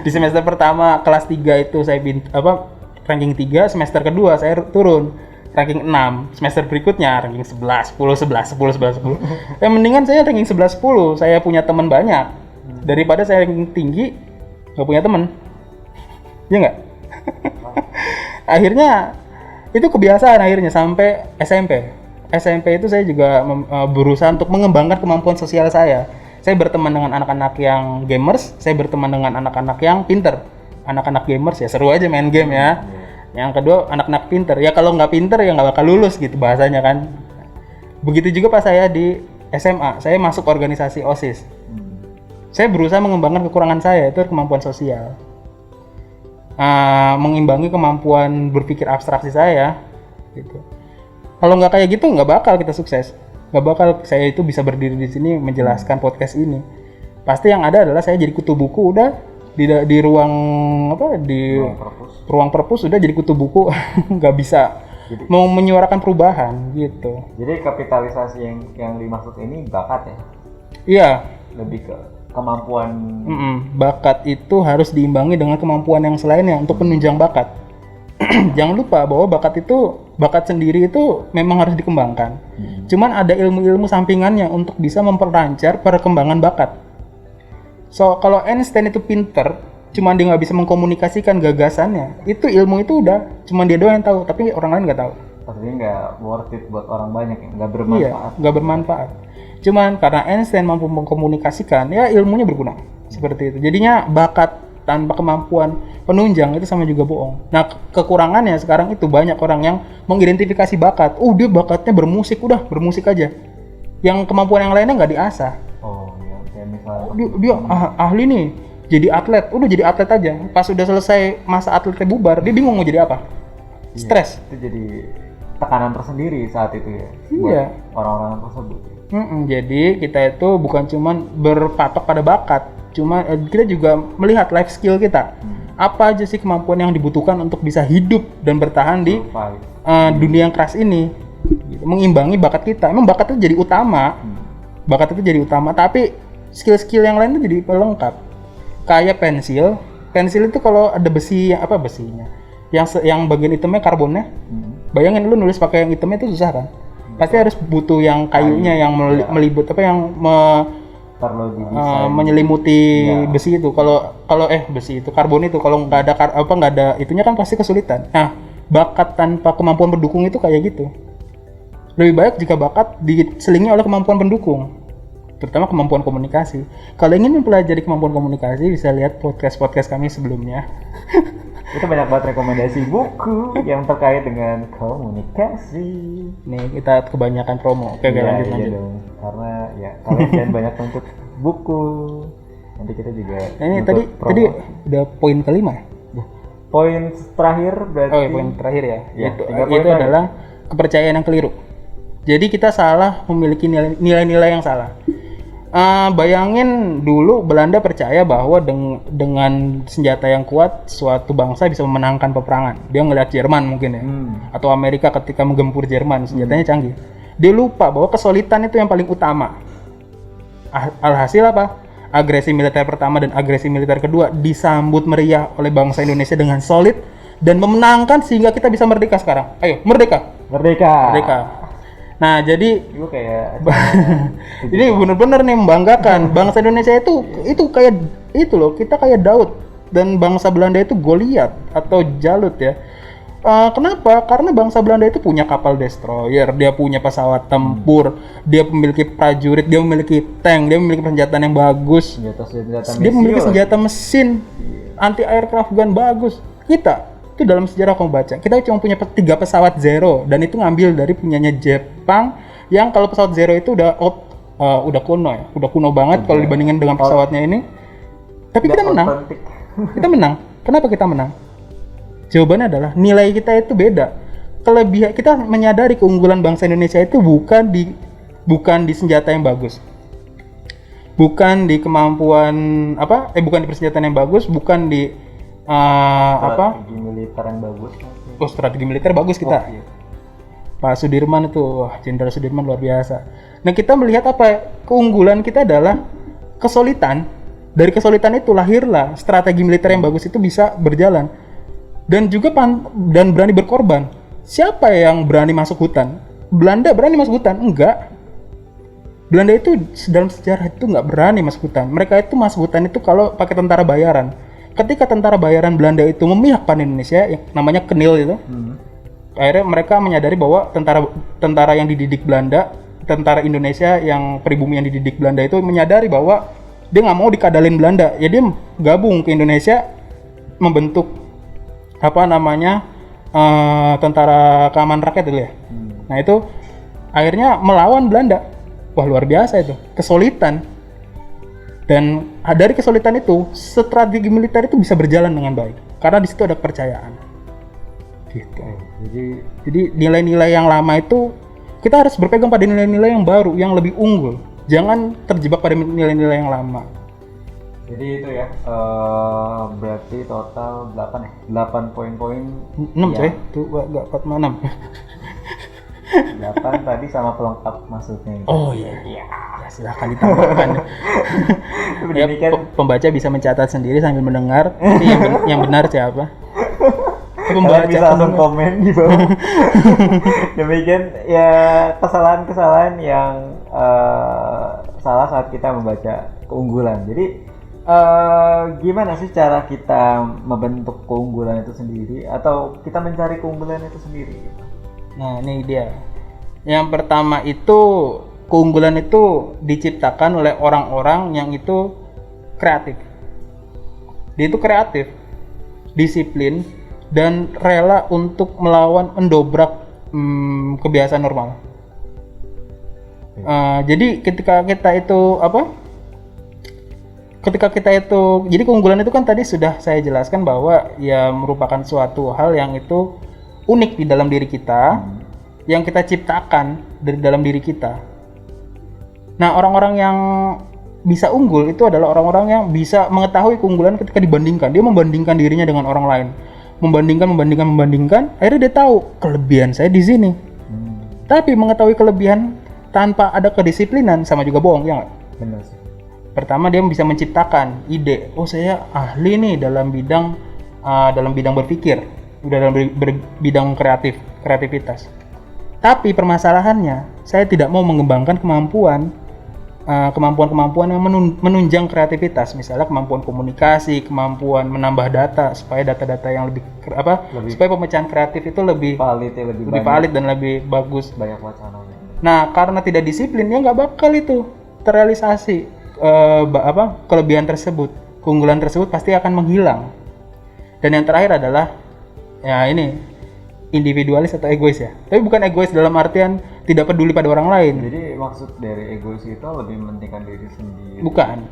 Di semester pertama kelas 3 itu saya ranking 3, semester kedua saya turun ranking 6, semester berikutnya ranking 11, 10. Mendingan saya ranking 11, 10, saya punya teman banyak daripada saya ranking tinggi nggak punya teman. Ya nggak? Akhirnya itu kebiasaan sampai SMP itu saya juga berusaha untuk mengembangkan kemampuan sosial saya. Saya berteman dengan anak-anak yang gamers, saya berteman dengan anak-anak yang pinter. Anak-anak gamers ya seru aja main game ya. Yang kedua anak-anak pinter, ya kalau nggak pinter ya nggak bakal lulus gitu bahasanya kan. Begitu juga pas saya di SMA, saya masuk organisasi OSIS. Saya berusaha mengembangkan kekurangan saya, itu kemampuan sosial. Mengimbangi kemampuan berpikir abstraksi saya gitu. Kalau nggak kayak gitu nggak bakal kita sukses. Nggak bakal saya itu bisa berdiri di sini menjelaskan podcast ini. Pasti yang ada adalah saya jadi kutu buku udah di ruang ruang perpus udah jadi kutu buku. Nggak bisa mau menyuarakan perubahan gitu. Jadi kapitalisasi yang dimaksud ini bakat ya? Iya. Lebih ke kemampuan. Bakat itu harus diimbangi dengan kemampuan yang selainnya untuk penunjang bakat. Jangan lupa bahwa bakat sendiri itu memang harus dikembangkan. Cuman ada ilmu-ilmu sampingannya untuk bisa memperlancar perkembangan bakat. So kalau Einstein itu pinter, cuman dia nggak bisa mengkomunikasikan gagasannya, itu ilmu itu udah cuman dia doang yang tahu, tapi orang lain nggak tahu. Artinya nggak worth it buat orang banyak, nggak bermanfaat. Iya, nggak bermanfaat. Cuman karena Einstein mampu mengkomunikasikan, ya ilmunya berguna. Seperti itu. Jadinya bakat tanpa kemampuan penunjang itu sama juga bohong. Nah kekurangannya sekarang itu banyak orang yang mengidentifikasi bakat. Dia bakatnya bermusik, udah bermusik aja. Yang kemampuan yang lainnya nggak diasah. Dia ahli nih jadi atlet, udah jadi atlet aja. Pas udah selesai masa atletnya bubar, dia bingung mau jadi apa. Stres. Itu jadi tekanan tersendiri saat itu ya. Iya. Buat orang-orang tersebut. Jadi kita itu bukan cuman berpatok pada bakat, kita juga melihat life skill kita. Apa aja sih kemampuan yang dibutuhkan untuk bisa hidup dan bertahan di dunia yang keras ini. Gitu. Mengimbangi bakat kita. Emang bakat itu jadi utama. Bakat itu jadi utama, tapi skill-skill yang lain itu jadi pelengkap. Kayak pensil itu kalau ada besinya, yang bagian hitamnya karbonnya. Bayangin lu nulis pakai yang hitamnya itu susah kan? Pasti harus butuh yang kayunya yang melibut yang perlu didesain. Menyelimuti Ya. besi itu. Kalau besi itu, karbon itu kalau nggak ada nggak ada itunya kan pasti kesulitan. Nah, bakat tanpa kemampuan pendukung itu kayak gitu. Lebih baik jika bakat diselingi oleh kemampuan pendukung, terutama kemampuan komunikasi. Kalau ingin mempelajari kemampuan komunikasi, bisa lihat podcast kami sebelumnya. Itu banyak banget rekomendasi buku yang terkait dengan komunikasi. Nih, kita kebanyakan promo. Oke, Iya, lanjut. iya dong. Karena ya kalian jangan banyak nuntut buku. Nanti kita juga Nah, ini nuntut tadi udah poin kelima ya? Ya. Poin terakhir berarti. Oh, ya, poin terakhir ya. Ya, itu 3 poin itu terakhir. adalah kepercayaan yang keliru. Jadi kita salah memiliki nilai-nilai yang salah. Bayangin dulu Belanda percaya bahwa dengan senjata yang kuat suatu bangsa bisa memenangkan peperangan. Dia ngeliat Jerman mungkin ya, atau Amerika ketika menggempur Jerman senjatanya canggih. Dia lupa bahwa kesulitan itu yang paling utama. Alhasil apa? Agresi militer pertama dan agresi militer kedua disambut meriah oleh bangsa Indonesia dengan solid dan memenangkan sehingga kita bisa merdeka sekarang. Ayo, merdeka. Merdeka. Nah, jadi Gue kayak ini benar-benar nih membanggakan. Bangsa Indonesia itu kayak itu loh, kita kayak Daud dan bangsa Belanda itu Goliat atau Jalut ya. Kenapa? Karena bangsa Belanda itu punya kapal destroyer, dia punya pesawat tempur, dia memiliki prajurit, dia memiliki tank, dia memiliki senjata yang bagus, dia memiliki senjata mesin anti aircraft gun bagus. Kita itu dalam sejarah kamu baca, kita cuma punya 3 pesawat Zero dan itu ngambil dari punyanya Jepang yang kalau pesawat Zero itu udah kuno ya, udah kuno banget kalau dibandingkan dengan pesawatnya ini. Tapi kita menang. Kita menang. Kenapa kita menang? Jawabannya adalah nilai kita itu beda. Kelebihan kita menyadari keunggulan bangsa Indonesia itu bukan di senjata yang bagus. Bukan di kemampuan bukan di persenjataan yang bagus, bukan di strategi militer yang bagus. Strategi militer bagus kita. Iya. Pak Sudirman itu, Jenderal Sudirman luar biasa. Nah, kita melihat keunggulan kita adalah kesulitan. Dari kesulitan itu lahirlah strategi militer yang bagus itu bisa berjalan. Dan juga dan berani berkorban. Siapa yang berani masuk hutan? Belanda berani masuk hutan? Enggak. Belanda itu dalam sejarah itu nggak berani masuk hutan. Mereka itu masuk hutan itu kalau pakai tentara bayaran. Ketika tentara bayaran Belanda itu memihak pada Indonesia, yang namanya Kenil itu, akhirnya mereka menyadari bahwa tentara yang dididik Belanda, tentara Indonesia yang pribumi yang dididik Belanda itu menyadari bahwa dia nggak mau dikadalin Belanda, ya dia gabung ke Indonesia, membentuk tentara keamanan rakyat dulu ya. Nah itu akhirnya melawan Belanda. Wah, luar biasa itu, kesulitan. Dan dari kesulitan itu, strategi militer itu bisa berjalan dengan baik karena di situ ada kepercayaan. Gitu. Jadi nilai-nilai yang lama itu kita harus berpegang pada nilai-nilai yang baru, yang lebih unggul. Jangan terjebak pada nilai-nilai yang lama. Jadi itu ya, berarti total 8 poin-poin. 6 coy, tuh enggak 46. 8 tadi sama pelengkap maksudnya. Oh iya. Ya, silahkan ditambahkan. Ya, pembaca bisa mencatat sendiri sambil mendengar. Ini yang benar siapa? Kalian bisa langsung komen di bawah. Demikian ya kesalahan-kesalahan yang salah saat kita membaca keunggulan. Jadi gimana sih cara kita membentuk keunggulan itu sendiri atau kita mencari keunggulan itu sendiri? Nah, ini dia. Yang pertama itu keunggulan itu diciptakan oleh orang-orang yang itu kreatif. Dia itu kreatif, disiplin, dan rela untuk mendobrak kebiasaan normal. Jadi ketika kita itu jadi keunggulan itu kan tadi sudah saya jelaskan bahwa ya merupakan suatu hal yang itu unik di dalam diri kita, yang kita ciptakan dari dalam diri kita. Nah, orang-orang yang bisa unggul itu adalah orang-orang yang bisa mengetahui keunggulan ketika dibandingkan. Dia membandingkan dirinya dengan orang lain. Membandingkan, akhirnya dia tahu kelebihan saya di sini. Tapi mengetahui kelebihan tanpa ada kedisiplinan sama juga bohong, ya nggak? Benar sih. Pertama, dia bisa menciptakan ide. Oh, saya ahli nih dalam bidang berpikir, udah dalam bidang kreativitas. Tapi permasalahannya, saya tidak mau mengembangkan kemampuan kemampuan-kemampuan yang menunjang kreativitas, misalnya kemampuan komunikasi, kemampuan menambah data supaya data-data yang lebih supaya pemecahan kreatif itu lebih Valid ya, lebih valid dan lebih bagus. banyak wacananya. Nah, karena tidak disiplin ya nggak bakal itu terrealisasi kelebihan tersebut, keunggulan tersebut pasti akan menghilang. Dan yang terakhir adalah ya ini individualis atau egois ya. Tapi bukan egois dalam artian tidak peduli pada orang lain. Jadi maksud dari egois itu lebih mementingkan diri sendiri. Bukan.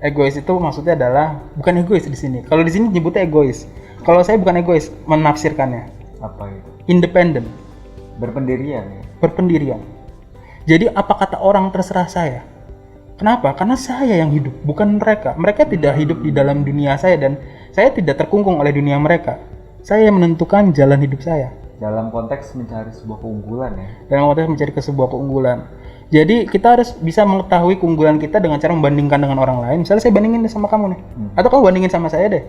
Egois itu maksudnya adalah bukan egois di sini. Kalau di sini nyebutnya egois. Kalau saya bukan egois menafsirkannya. Apa itu? Independen, Berpendirian ya. berpendirian. Jadi apa kata orang terserah saya. Kenapa? Karena saya yang hidup, bukan mereka. Mereka tidak hidup di dalam dunia saya dan saya tidak terkungkung oleh dunia mereka. Saya yang menentukan jalan hidup saya. Dalam konteks mencari sebuah keunggulan ya. Dalam konteks mencari sebuah keunggulan. Jadi kita harus bisa mengetahui keunggulan kita dengan cara membandingkan dengan orang lain. Misalnya saya bandingin sama kamu nih, atau kamu bandingin sama saya deh.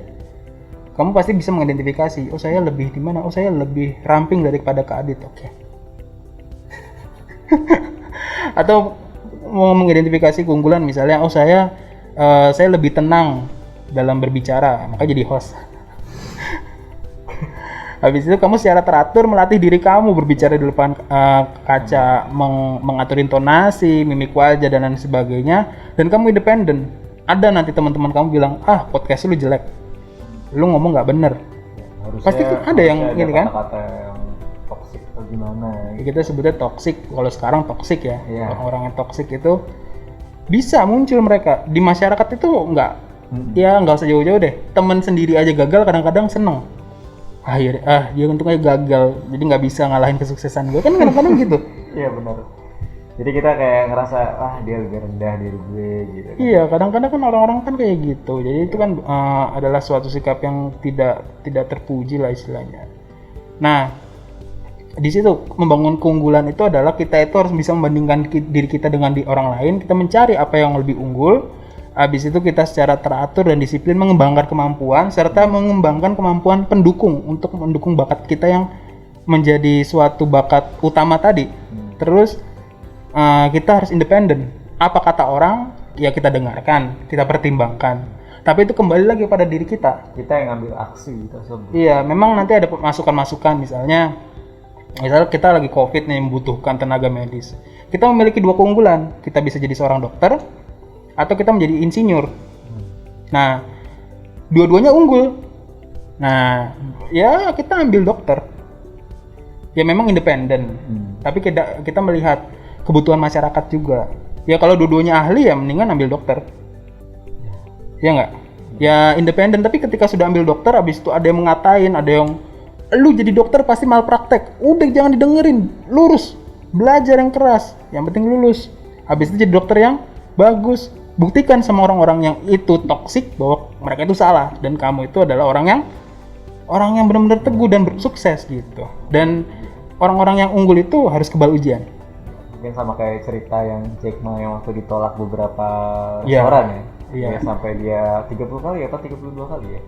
Kamu pasti bisa mengidentifikasi, oh saya lebih di mana? Oh saya lebih ramping daripada Kak Adit. Oke. Atau mau mengidentifikasi keunggulan misalnya, oh saya lebih tenang dalam berbicara, maka jadi host. Habis itu kamu secara teratur melatih diri kamu berbicara di depan kaca, mengatur intonasi, mimik wajah dan lain sebagainya, dan kamu independen. Ada nanti teman-teman kamu bilang, podcast lu jelek, lu ngomong nggak bener. Harusnya, pasti ada yang ini kan? Kata-kata yang toksik atau gimana? Kita sebutnya toksik. Kalau sekarang toksik ya, Iya. Orang-orang yang toksik itu bisa muncul mereka di masyarakat itu ya nggak usah jauh-jauh deh. Temen sendiri aja gagal kadang-kadang seneng. Dia untungnya gagal, jadi nggak bisa ngalahin kesuksesan gue kan kadang-kadang gitu. Iya benar. Jadi kita kayak ngerasa dia lebih rendah dari gue gitu. Kan? Iya, kadang-kadang kan orang-orang kan kayak gitu. Jadi itu kan adalah suatu sikap yang tidak terpuji lah istilahnya. Nah, di situ membangun keunggulan itu adalah kita itu harus bisa membandingkan diri kita dengan orang lain. Kita mencari apa yang lebih unggul. Habis itu kita secara teratur dan disiplin mengembangkan kemampuan serta mengembangkan kemampuan pendukung untuk mendukung bakat kita yang menjadi suatu bakat utama tadi. Terus kita harus independen. Apa kata orang ya kita dengarkan, kita pertimbangkan. Tapi itu kembali lagi pada diri kita. Kita yang ngambil aksi tersebut. Iya, memang nanti ada masukan-masukan misalnya kita lagi COVID nih membutuhkan tenaga medis. Kita memiliki dua keunggulan. Kita bisa jadi seorang dokter atau kita menjadi insinyur. Nah, dua-duanya unggul. Nah, ya kita ambil dokter. Ya memang independen. Tapi kita melihat kebutuhan masyarakat juga. Ya kalau dua-duanya ahli ya mendingan ambil dokter. Ya nggak? Ya independen, tapi ketika sudah ambil dokter habis itu ada yang mengatain, ada yang lu jadi dokter pasti malpraktek. Udah jangan didengerin, lurus. Belajar yang keras, yang penting lulus. Habis itu jadi dokter yang bagus. Buktikan sama orang-orang yang itu toksik bahwa mereka itu salah dan kamu itu adalah orang yang benar-benar teguh dan sukses gitu. Dan orang-orang yang unggul itu harus kebal ujian. Mungkin sama kayak cerita yang Jack Ma yang waktu ditolak beberapa restoran ya. Iya. Ya, sampai dia 30 kali atau 32 kali ya.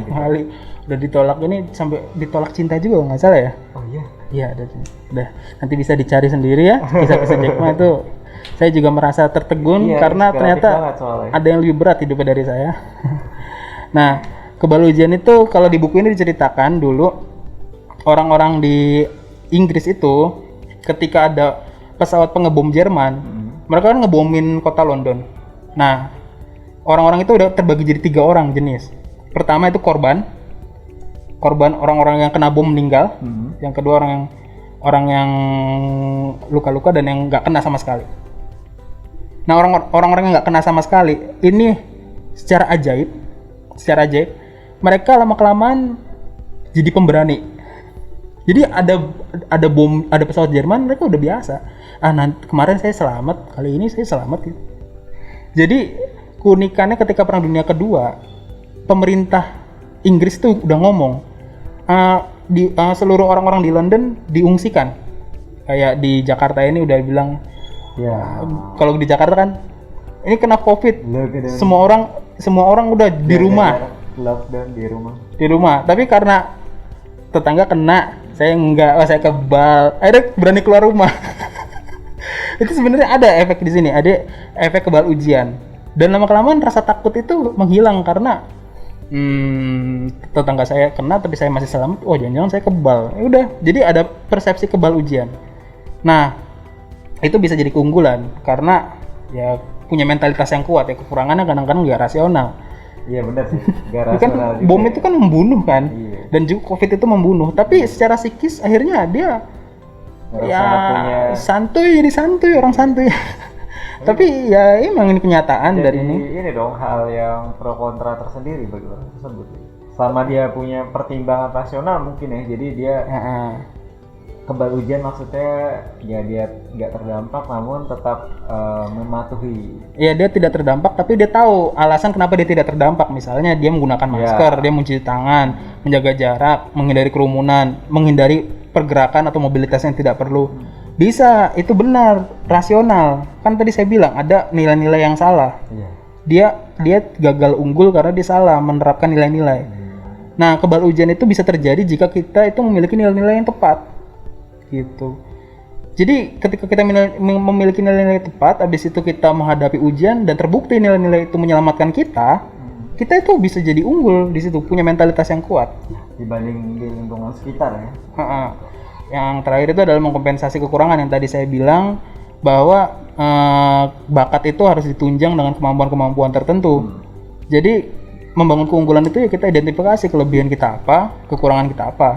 Kali udah ditolak ini sampai ditolak cinta juga nggak salah ya? Oh iya. Iya udah nanti bisa dicari sendiri ya kisah-kisah Jack Ma itu. Saya juga merasa tertegun karena ternyata ada yang lebih berat hidupnya dari saya. Nah, kebal ujian itu kalau di buku ini diceritakan dulu orang-orang di Inggris itu ketika ada pesawat pengebom Jerman, mereka kan ngebomin kota London. Nah, orang-orang itu udah terbagi jadi 3 orang jenis. Pertama itu korban orang-orang yang kena bom meninggal. Yang kedua orang yang luka-luka dan yang nggak kena sama sekali. Nah, orang-orang yang nggak kena sama sekali ini secara ajaib mereka lama-kelamaan jadi pemberani. Jadi ada bom, ada pesawat Jerman, mereka udah biasa. Kemarin saya selamat, kali ini saya selamat gitu. Jadi keunikannya ketika Perang Dunia Kedua, pemerintah Inggris tuh udah ngomong seluruh orang-orang di London diungsikan. Kayak di Jakarta ini udah bilang ya, kalau di Jakarta kan ini kena COVID, semua orang udah di rumah, lockdown di rumah. Tapi karena tetangga kena, saya enggak, saya kebal, akhirnya berani keluar rumah. Itu sebenarnya ada efek di sini, ada efek kebal ujian. Dan lama-kelamaan rasa takut itu menghilang karena tetangga saya kena tapi saya masih selamat. Oh, jangan-jangan saya kebal. Ya udah, jadi ada persepsi kebal ujian. Nah, itu bisa jadi keunggulan karena ya punya mentalitas yang kuat ya. Kekurangannya kadang-kadang nggak rasional. Iya benar sih, gak Ini kan rasional juga. bom itu kan membunuh kan, Iya. dan juga COVID itu membunuh. Tapi secara psikis akhirnya dia Ngerasa ya punya. santuy, jadi santuy, orang santuy. Tapi ya emang ini kenyataan dari ini. Ini dong hal yang pro kontra tersendiri bagi orang tersebut. Selama dia punya pertimbangan rasional mungkin ya, jadi dia Heeh. kebal ujian maksudnya ya dia nggak terdampak namun tetap mematuhi. Ya dia tidak terdampak, tapi dia tahu alasan kenapa dia tidak terdampak. Misalnya dia menggunakan masker, dia mencuci tangan, menjaga jarak, menghindari kerumunan, menghindari pergerakan atau mobilitas yang tidak perlu. Bisa, itu benar, rasional. Kan tadi saya bilang ada nilai-nilai yang salah. Iya. Dia gagal unggul karena dia salah menerapkan nilai-nilai. Nah, kebal ujian itu bisa terjadi jika kita itu memiliki nilai-nilai yang tepat. Gitu. Jadi ketika kita memiliki nilai-nilai tepat, habis itu kita menghadapi ujian dan terbukti nilai-nilai itu menyelamatkan kita, kita itu bisa jadi unggul di situ, punya mentalitas yang kuat. Dibanding di lingkungan sekitar ya. Yang terakhir itu adalah mengkompensasi kekurangan yang tadi saya bilang bahwa bakat itu harus ditunjang dengan kemampuan-kemampuan tertentu. Jadi membangun keunggulan itu ya kita identifikasi kelebihan kita apa, kekurangan kita apa.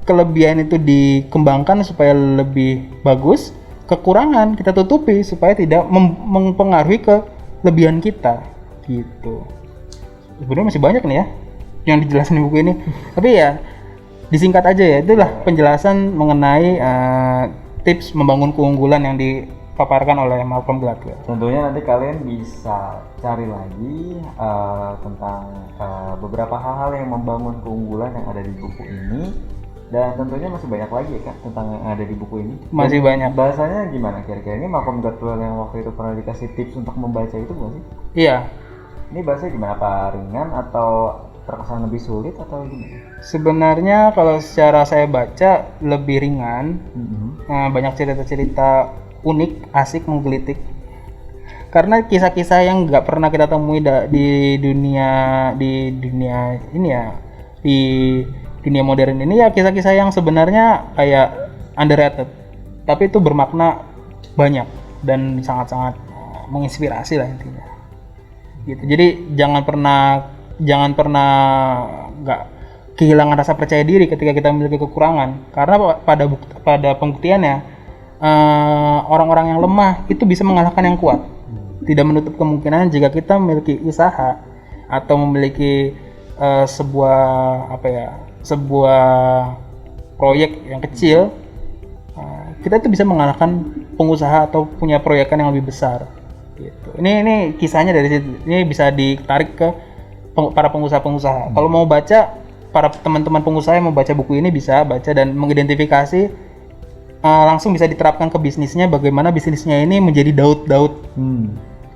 Kelebihan itu dikembangkan supaya lebih bagus, kekurangan kita tutupi supaya tidak mempengaruhi kelebihan kita gitu. Sebenarnya masih banyak nih ya yang dijelasin di buku ini, tapi ya disingkat aja ya, itulah penjelasan mengenai tips membangun keunggulan yang dipaparkan oleh Malcolm Gladwell. Tentunya nanti kalian bisa cari lagi tentang beberapa hal-hal yang membangun keunggulan yang ada di buku ini. Dan tentunya masih banyak lagi ya Kak tentang yang ada di buku ini. Masih banyak. Bahasanya gimana kira-kira? Ini Malcolm Gladwell yang waktu itu pernah dikasih tips untuk membaca itu bukan sih? Iya. Ini bahasanya gimana? Apa ringan atau terkesan lebih sulit atau gimana? Sebenarnya kalau secara saya baca lebih ringan. Banyak cerita-cerita unik, asik, menggelitik. Karena kisah-kisah yang nggak pernah kita temui di dunia ini ya, di dunia modern ini ya kisah-kisah yang sebenarnya kayak underrated, tapi itu bermakna banyak dan sangat-sangat menginspirasi lah intinya. Gitu. Jadi jangan pernah nggak kehilangan rasa percaya diri ketika kita memiliki kekurangan, karena pada pembuktiannya orang-orang yang lemah itu bisa mengalahkan yang kuat. Tidak menutup kemungkinan jika kita memiliki usaha atau memiliki sebuah proyek yang kecil, kita itu bisa mengalahkan pengusaha atau punya proyekan yang lebih besar. Gitu. Ini kisahnya dari situ. Ini bisa ditarik ke para pengusaha-pengusaha. Kalau mau baca, para teman-teman pengusaha yang mau baca buku ini bisa baca dan mengidentifikasi, langsung bisa diterapkan ke bisnisnya. Bagaimana bisnisnya ini menjadi Daud.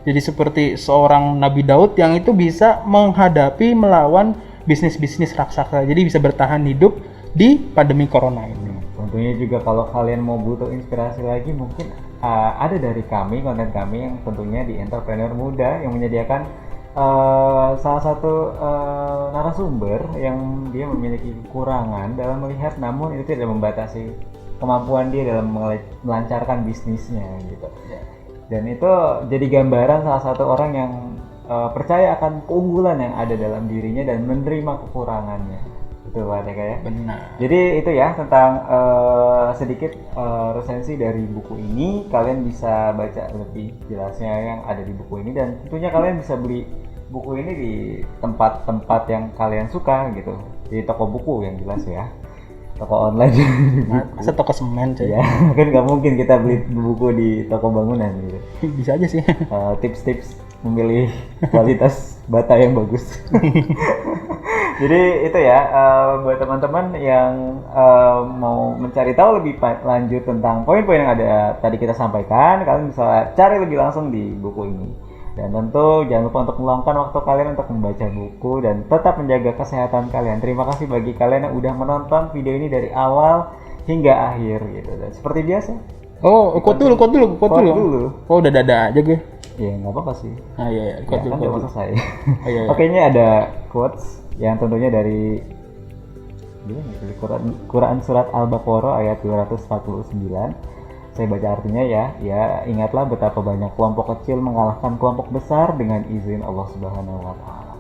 Jadi seperti seorang Nabi Daud yang itu bisa melawan bisnis-bisnis raksasa, jadi bisa bertahan hidup di pandemi corona ini. Tentunya juga kalau kalian mau butuh inspirasi lagi, mungkin ada dari konten kami yang tentunya di Entrepreneur Muda yang menyediakan salah satu narasumber yang dia memiliki kekurangan dalam melihat, namun itu tidak membatasi kemampuan dia dalam melancarkan bisnisnya gitu. Dan itu jadi gambaran salah satu orang yang percaya akan keunggulan yang ada dalam dirinya dan menerima kekurangannya. Betul Pak Deka ya? Benar. Jadi itu ya tentang sedikit resensi dari buku ini. Kalian bisa baca lebih jelasnya yang ada di buku ini, dan tentunya kalian bisa beli buku ini di tempat-tempat yang kalian suka gitu. Di toko buku yang jelas ya. Toko online Masa toko semen coy? ya kan nggak mungkin kita beli buku di toko bangunan gitu. Bisa aja sih. Tips-tips memilih kualitas bata yang bagus. Jadi itu ya buat teman-teman yang mau mencari tahu lebih lanjut tentang poin-poin yang ada tadi kita sampaikan, kalian bisa cari lebih langsung di buku ini. Dan tentu jangan lupa untuk meluangkan waktu kalian untuk membaca buku dan tetap menjaga kesehatan kalian. Terima kasih bagi kalian yang udah menonton video ini dari awal hingga akhir gitu. Dan seperti biasa, Oh, quote dulu. Quote dulu. Oh, udah dada aja gue. Ya nggak apa-apa sih. Ah iya, Ya, quote kan dulu. udah selesai. Oh, iya. Oke, ini ada quotes yang tentunya dari Quran surat Al-Baqarah ayat 249. Saya baca artinya ya. Ya, ingatlah betapa banyak kelompok kecil mengalahkan kelompok besar dengan izin Allah Subhanahu wa taala.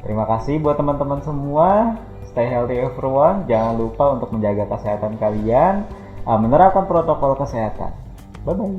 Terima kasih buat teman-teman semua. Stay healthy everyone. Jangan lupa untuk menjaga kesehatan kalian, menerapkan protokol kesehatan. Bye bye.